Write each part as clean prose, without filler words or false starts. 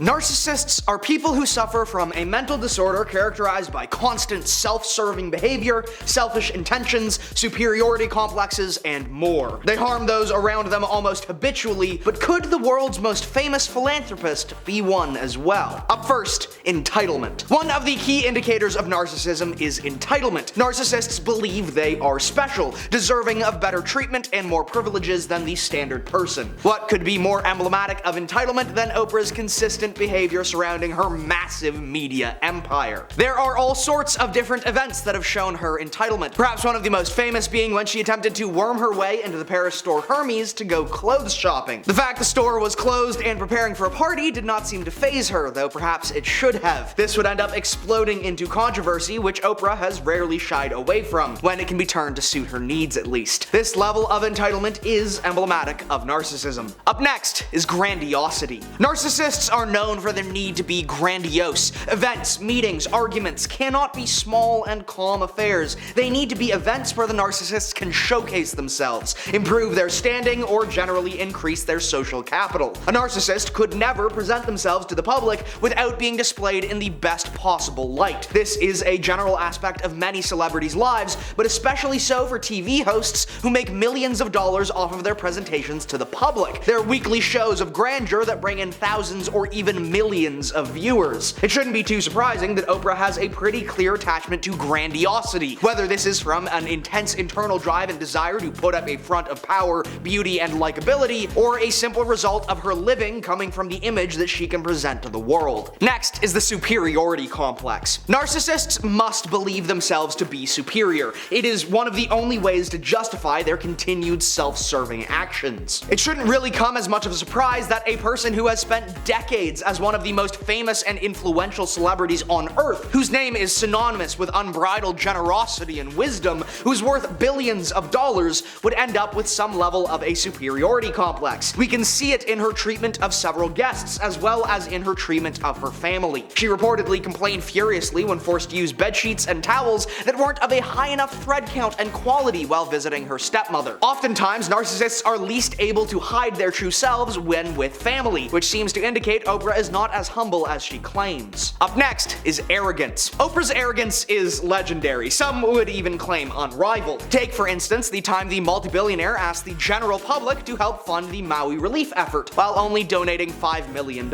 Narcissists are people who suffer from a mental disorder characterized by constant self-serving behavior, selfish intentions, superiority complexes, and more. They harm those around them almost habitually, but could the world's most famous philanthropist be one as well? Up first, entitlement. One of the key indicators of narcissism is entitlement. Narcissists believe they are special, deserving of better treatment and more privileges than the standard person. What could be more emblematic of entitlement than Oprah's consistent behavior surrounding her massive media empire? There are all sorts of different events that have shown her entitlement, perhaps one of the most famous being when she attempted to worm her way into the Paris store Hermes to go clothes shopping. The fact the store was closed and preparing for a party did not seem to faze her, though perhaps it should have. This would end up exploding into controversy, which Oprah has rarely shied away from, when it can be turned to suit her needs at least. This level of entitlement is emblematic of narcissism. Up next is grandiosity. Narcissists are known for their need to be grandiose. Events, meetings, arguments cannot be small and calm affairs. They need to be events where the narcissists can showcase themselves, improve their standing, or generally increase their social capital. A narcissist could never present themselves to the public without being displayed in the best possible light. This is a general aspect of many celebrities' lives, but especially so for TV hosts who make millions of dollars off of their presentations to the public. Their weekly shows of grandeur that bring in thousands or even millions of viewers. It shouldn't be too surprising that Oprah has a pretty clear attachment to grandiosity, whether this is from an intense internal drive and desire to put up a front of power, beauty, and likability, or a simple result of her living coming from the image that she can present to the world. Next is the superiority complex. Narcissists must believe themselves to be superior. It is one of the only ways to justify their continued self-serving actions. It shouldn't really come as much of a surprise that a person who has spent decades as one of the most famous and influential celebrities on Earth, whose name is synonymous with unbridled generosity and wisdom, who's worth billions of dollars, would end up with some level of a superiority complex. We can see it in her treatment of several guests, as well as in her treatment of her family. She reportedly complained furiously when forced to use bedsheets and towels that weren't of a high enough thread count and quality while visiting her stepmother. Oftentimes, narcissists are least able to hide their true selves when with family, which seems to indicate Oprah is not as humble as she claims. Up next is arrogance. Oprah's arrogance is legendary. Some would even claim unrivaled. Take, for instance, the time the multi-billionaire asked the general public to help fund the Maui relief effort, while only donating $5 million.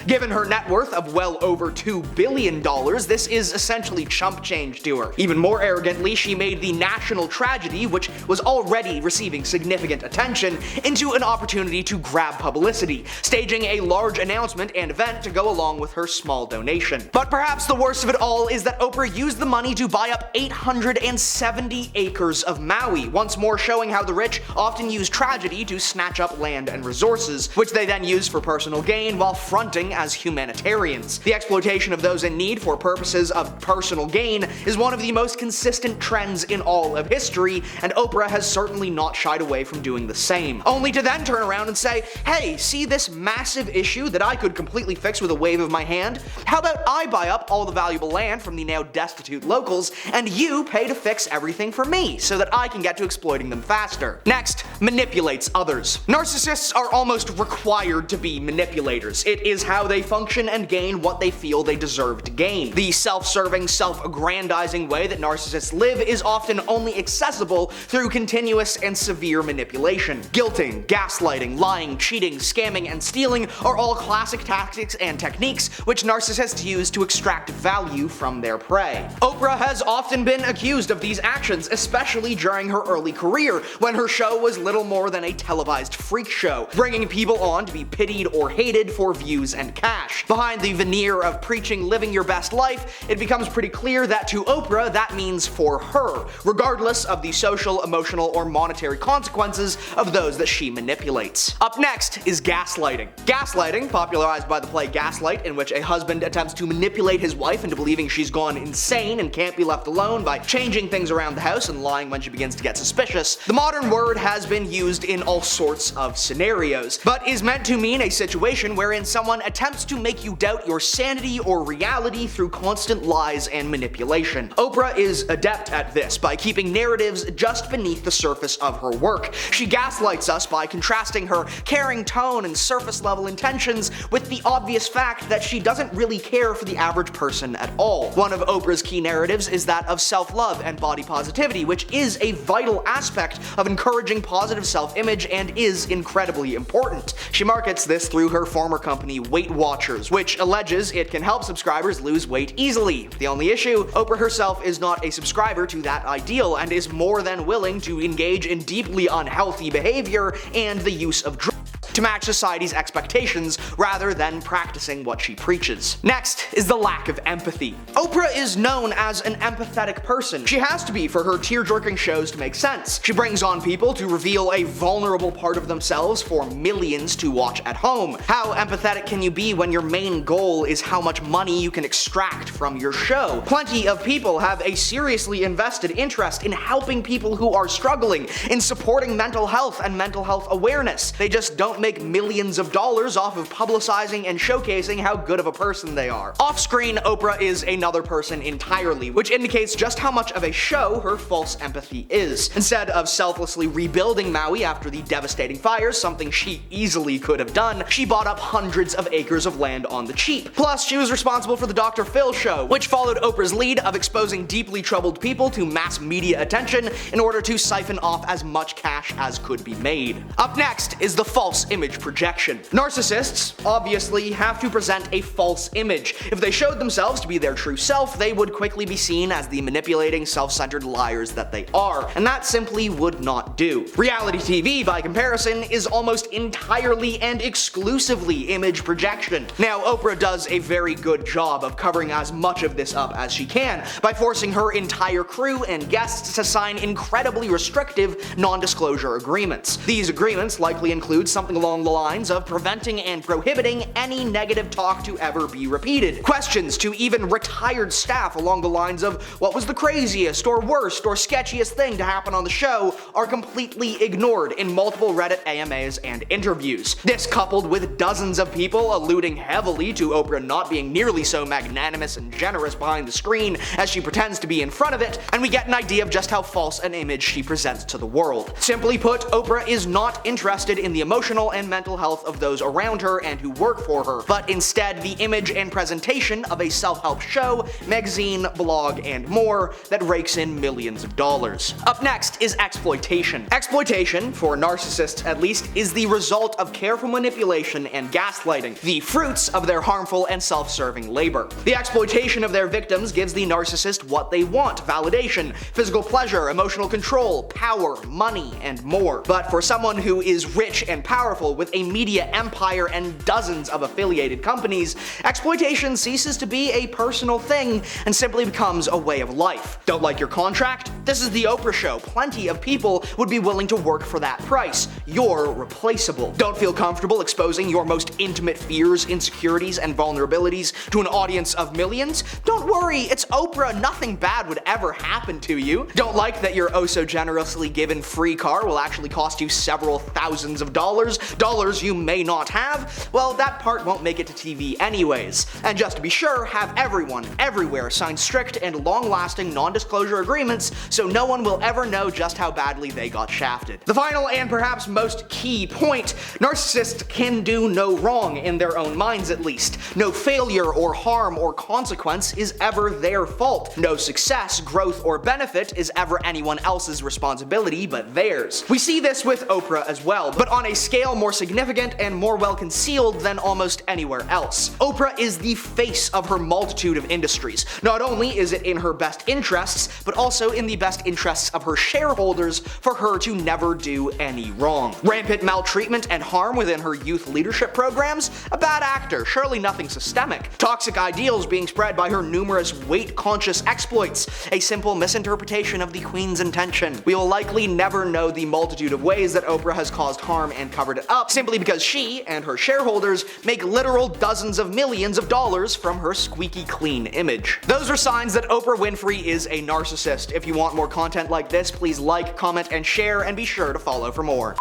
Given her net worth of well over $2 billion, this is essentially chump change to her. Even more arrogantly, she made the national tragedy, which was already receiving significant attention, into an opportunity to grab publicity, staging a large announcement and event to go along with her small donation. But perhaps the worst of it all is that Oprah used the money to buy up 870 acres of Maui, once more showing how the rich often use tragedy to snatch up land and resources, which they then use for personal gain while fronting as humanitarians. The exploitation of those in need for purposes of personal gain is one of the most consistent trends in all of history, and Oprah has certainly not shied away from doing the same. Only to then turn around and say, hey, see this massive issue that I could completely fix with a wave of my hand? How about I buy up all the valuable land from the now destitute locals, and you pay to fix everything for me, so that I can get to exploiting them faster. Next, manipulates others. Narcissists are almost required to be manipulators. It is how they function and gain what they feel they deserve to gain. The self-serving, self-aggrandizing way that narcissists live is often only accessible through continuous and severe manipulation. Guilting, gaslighting, lying, cheating, scamming, and stealing are all classic tactics and techniques which narcissists use to extract value from their prey. Oprah has often been accused of these actions, especially during her early career, when her show was little more than a televised freak show, bringing people on to be pitied or hated for views and cash. Behind the veneer of preaching living your best life, it becomes pretty clear that to Oprah that means for her, regardless of the social, emotional, or monetary consequences of those that she manipulates. Up next is gaslighting. Gaslighting, popularized by the play Gaslight, in which a husband attempts to manipulate his wife into believing she's gone insane and can't be left alone by changing things around the house and lying when she begins to get suspicious. The modern word has been used in all sorts of scenarios, but is meant to mean a situation wherein someone attempts to make you doubt your sanity or reality through constant lies and manipulation. Oprah is adept at this by keeping narratives just beneath the surface of her work. She gaslights us by contrasting her caring tone and surface level intentions with the obvious fact that she doesn't really care for the average person at all. One of Oprah's key narratives is that of self-love and body positivity, which is a vital aspect of encouraging positive self-image and is incredibly important. She markets this through her former company, Weight Watchers, which alleges it can help subscribers lose weight easily. The only issue, Oprah herself is not a subscriber to that ideal and is more than willing to engage in deeply unhealthy behavior and the use of drugs to match society's expectations rather than practicing what she preaches. Next is the lack of empathy. Oprah is known as an empathetic person. She has to be for her tear-jerking shows to make sense. She brings on people to reveal a vulnerable part of themselves for millions to watch at home. How empathetic can you be when your main goal is how much money you can extract from your show? Plenty of people have a seriously invested interest in helping people who are struggling, in supporting mental health and mental health awareness. They just don't make millions of dollars off of publicizing and showcasing how good of a person they are. Off-screen, Oprah is another person entirely, which indicates just how much of a show her false empathy is. Instead of selflessly rebuilding Maui after the devastating fires, something she easily could have done, she bought up hundreds of acres of land on the cheap. Plus, she was responsible for the Dr. Phil show, which followed Oprah's lead of exposing deeply troubled people to mass media attention in order to siphon off as much cash as could be made. Up next is the false image projection. Narcissists obviously have to present a false image. If they showed themselves to be their true self, they would quickly be seen as the manipulating, self-centered liars that they are, and that simply would not do. Reality TV, by comparison, is almost entirely and exclusively image projection. Now, Oprah does a very good job of covering as much of this up as she can by forcing her entire crew and guests to sign incredibly restrictive non-disclosure agreements. These agreements likely include something along the lines of preventing and prohibiting any negative talk to ever be repeated. Questions to even retired staff along the lines of what was the craziest or worst or sketchiest thing to happen on the show are completely ignored in multiple Reddit AMAs and interviews. This coupled with dozens of people alluding heavily to Oprah not being nearly so magnanimous and generous behind the screen as she pretends to be in front of it, and we get an idea of just how false an image she presents to the world. Simply put, Oprah is not interested in the emotional and mental health of those around her and who work for her, but instead the image and presentation of a self-help show, magazine, blog, and more that rakes in millions of dollars. Up next is exploitation. Exploitation, for narcissists at least, is the result of careful manipulation and gaslighting, the fruits of their harmful and self-serving labor. The exploitation of their victims gives the narcissist what they want: validation, physical pleasure, emotional control, power, money, and more. But for someone who is rich and powerful with a media empire and dozens of affiliated companies, exploitation ceases to be a personal thing and simply becomes a way of life. Don't like your contract? This is the Oprah show. Plenty of people would be willing to work for that price. You're replaceable. Don't feel comfortable exposing your most intimate fears, insecurities, and vulnerabilities to an audience of millions? Don't worry, it's Oprah. Nothing bad would ever happen to you. Don't like that your oh so generously given free car will actually cost you several thousands of dollars you may not have? Well, that part won't make it to TV anyways. And just to be sure, have everyone, everywhere sign strict and long-lasting non-disclosure agreements so no one will ever know just how badly they got shafted. The final and perhaps most key point: narcissists can do no wrong, in their own minds at least. No failure or harm or consequence is ever their fault. No success, growth, or benefit is ever anyone else's responsibility but theirs. We see this with Oprah as well, but on a scale more significant and more well concealed than almost anywhere else. Oprah is the face of her multitude of industries. Not only is it in her best interests, but also in the best interests of her shareholders for her to never do any wrong. Rampant maltreatment and harm within her youth leadership programs? A bad actor, surely nothing systemic. Toxic ideals being spread by her numerous weight-conscious exploits? A simple misinterpretation of the Queen's intention. We will likely never know the multitude of ways that Oprah has caused harm and covered it up, simply because she and her shareholders make literal dozens of millions of dollars from her squeaky clean image. Those are signs that Oprah Winfrey is a narcissist. If you want more content like this, please like, comment, and share, and be sure to follow for more.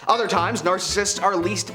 Other times, narcissists are least...